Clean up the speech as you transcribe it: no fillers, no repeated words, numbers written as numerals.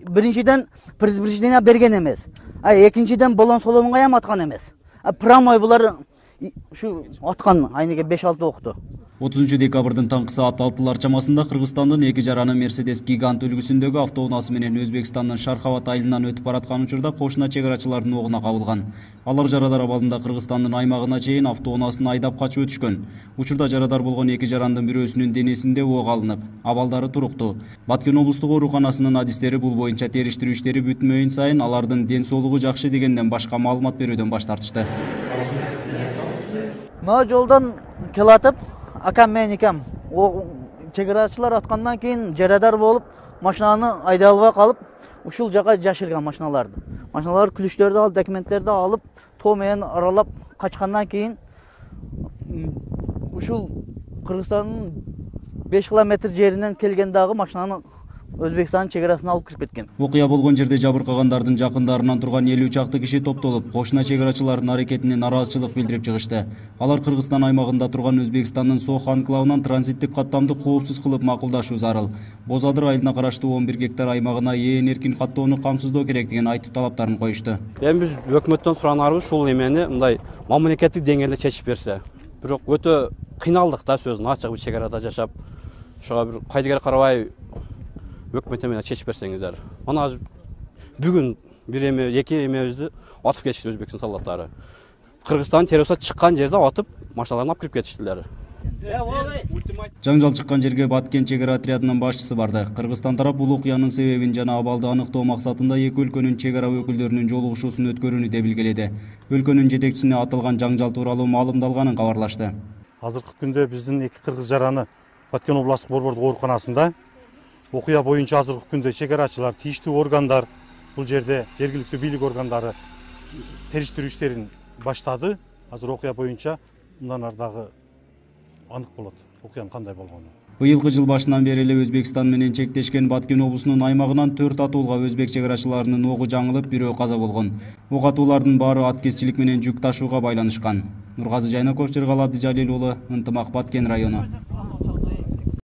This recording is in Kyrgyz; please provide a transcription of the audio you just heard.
Биринчиден предупреждение берген эмес. Экинчиден болон соломунга ham аткан эмес. Промой булар ушу аткан айнеге 5-6 окту. 30 декабрдын таңкы саат 6 чамасында Кыргызстандын эки жараны Мерседес гигант үлгүсүндөгү автоунаасы менен Өзбекстандын Шархават айылынан өтүп бараткан учурда кошуна чек арачылардын огуна кабылган. Алар жарадар абалында Кыргызстандын аймагына чейин автоунаасын айдап качып өтүшкөн. Учурда жарадар болгон эки жарандын бирөөсүнүн денесинде ок алынып, абалдары туруктуу. Баткен облустук ооруканасынын адистери бул боюнча териштирүү иштери бүтмөйүн сайын алардын ден соолугу жакшы дегенден башка маалымат берүүдөн баш тартышты. Мына жолдон келатып, акам мен икем чек арачылар аткандан кийин жарадар болуп, машинаны айдай албай калып, ушул жака жашырган машиналарды. Машиналар күлүштөрдү алып, документтерди алып, тоо менен аралап качкандан кийин ушул Кыргызстандын 5 километр жеринен келген дагы машинаны Өзбекстандын чек арасына алып кирип кеткен. Окуя болгон жерде жабыркагандардын жакындарынан турган 50 чакты киши топтолуп, кошуна чек арачылардын аракетине нараазычылык билдирип чыгышты. Алар Кыргызстан аймагында турган Өзбекстандын Сох анклавынан транзиттик каттамды коопсуз кылып макулдашуу зарыл. Боз Адыр айылына караштуу 11 гектар аймагына эркин каттоону камсыздоо керектигин айтып талаптарын коюшту. Эми биз өкмөттөн суранарыбыз ушул эмени мындай мамлекеттик деңгээлде чечип берсе. Бирок өтө кыйналдык да сөзүн ачык бир чек арада жашап. Ошого бир кайдыгер карабай өкмөт менен чечип берсеңиздер. Мына бүгүн бир эме, эки эмебизди атып кетишти Өзбекстан солдаттары. Кыргызстан террористтер чыккан жерде атып, машиналарын алып кирип кетиштилер. Жаңжал чыккан жерге Баткен чек ара отрядынын башчысы барды. Кыргызстан тарап бул окуянын себебин жана абалды аныктоо максатында эки өлкөнүн чек ара өкүлдөрүнүн жолугушуусун өткөрүүнү да белгиледи. Өлкөнүн жетекчисине аталган жаңжал тууралуу маалымдалганын кабарлашты. Азыркы күндө биздин эки кыргыз жараны Баткен областык борбордук ооруканасында окуя боюнча азыркы күндө чек арачылар, тийиштүү органдар бул жерде жергиликтүү бийлик органдары териштирүү иштерин баштады. Азыр окуя боюнча мындан ары дагы анык болот окуянын кандай болгону. Быйылкы жыл башынан бери эле Өзбекстан менен чектешкен Баткен облусунун аймагынан 4 атуулга өзбек чек арачыларынын огу жаңылып, бирөө каза болгон. Ок атуулардын баары аткезчилик менен жүк ташууга байланышкан. Нургазы Жайнаков, Чергал Абдижалил уулу, Ынтымак, Баткен району.